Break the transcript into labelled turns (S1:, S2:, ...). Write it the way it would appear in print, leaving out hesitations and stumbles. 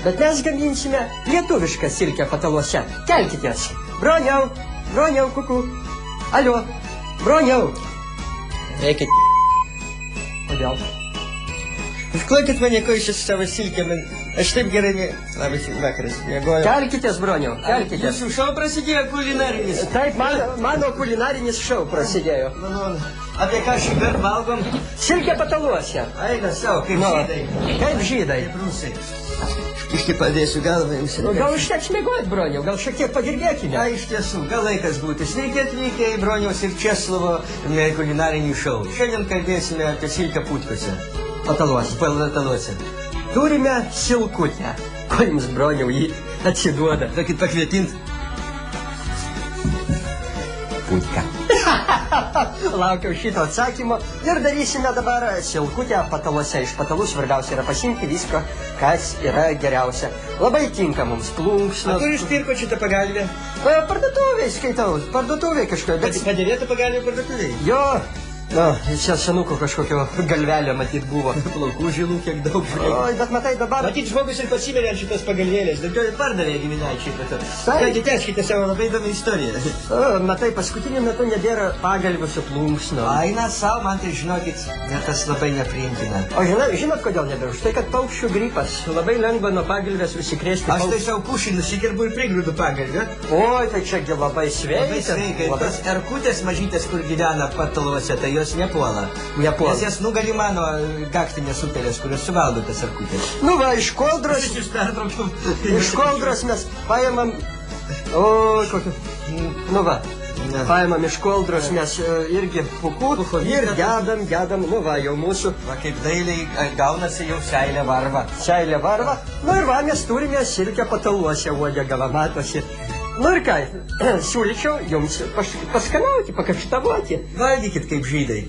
S1: Bet mes gaminsime lietuvišką silkę pataluose. Kelkitės. Broniau, Broniau, kuku. Alio, Broniau.
S2: Eikit.
S1: Kodėl?
S2: Užklokit mane košės savo silkėm. Aš taip gerai labas vakaras mėgoju.
S1: Kelkitės, Broniau, kelkitės.
S2: Jūsų šou prasidėjo kulinarinis.
S1: Taip, mano kulinarinis šou prasidėjo.
S2: Apie ką šįkart valgom?
S1: Silkė pataluose.
S2: Eina savo, kaip žydai.
S1: Kaip žydai.
S2: Kaip rusai. Iški padėsiu galvą jums.
S1: Gal užteks mėgoti, Broniau, gal šiek tiek padirbėkime.
S2: Iš tiesų, gal laikas būtų. Sveiki atvykę į Broniaus ir Česlovo kulinarinį šou. Šiandien kalbėsime apie silkę putkose. Pataluose.
S1: Turime silkutę. Ko jums, Broniau, jį atsiduoda?
S2: Tokit pakvietint. Putka.
S1: Laukiau šito atsakymo ir darysime dabar silkutę pataluose. Iš patalų svarbiausia yra pasiimti viską, kas yra geriausia. Labai tinka mums plunksnos.
S2: Kur išpirko šitą pagalbę?
S1: Parduotuvėj skaitau, parduotuvėj kažkoje.
S2: Padėvėta pagalbė parduotuvėj?
S1: Jo. Čia senuko kažkokio galvelio matyt buvo.
S2: Plaukų žilų kiek daug žiūrėjau.
S1: Oi, bet matai dabar...
S2: Matyt, žmogus ir pasimerė ant šitos pagalvėlės. Daugiau pardavė giminaičiai. Taigi, tęskite savo labai įdomią istoriją.
S1: Matai, paskutiniu metu nebėra pagalvių su plunksnom.
S2: Aina savo, man tai žinokit, tas labai nepriimtina.
S1: O žinot, kodėl nebėra? Štai, kad paukščių gripas. Labai lengva nuo pagalvės užsikrėsti.
S2: Aš tai savo pušį nusikirbu ir prigrūdu pagalvę.
S1: Oi, tai čiagi labai sveika.
S2: Labai sveika. Tas erkutės mažytės, kur gyvena pataluose, tai jos nepuola. Nes jas nugali mano gaktinės upelės, kurios suvaldo tas erkutės.
S1: Nu va, iš koldros... Iš koldros mes paėmam... Oi, kokio... Nu va, paėmam iš koldros mes irgi pukų ir gedam, nu va, jau mūsų...
S2: Va, kaip dailiai gaunasi jau seilė varva.
S1: Seilė varva. Nu ir va, mes turime silkę pataluose, uodega va matosi. Nu ir ką, siūlyčiau jums paskanauti, pakapštavoti.
S2: Valgykit kaip žydai.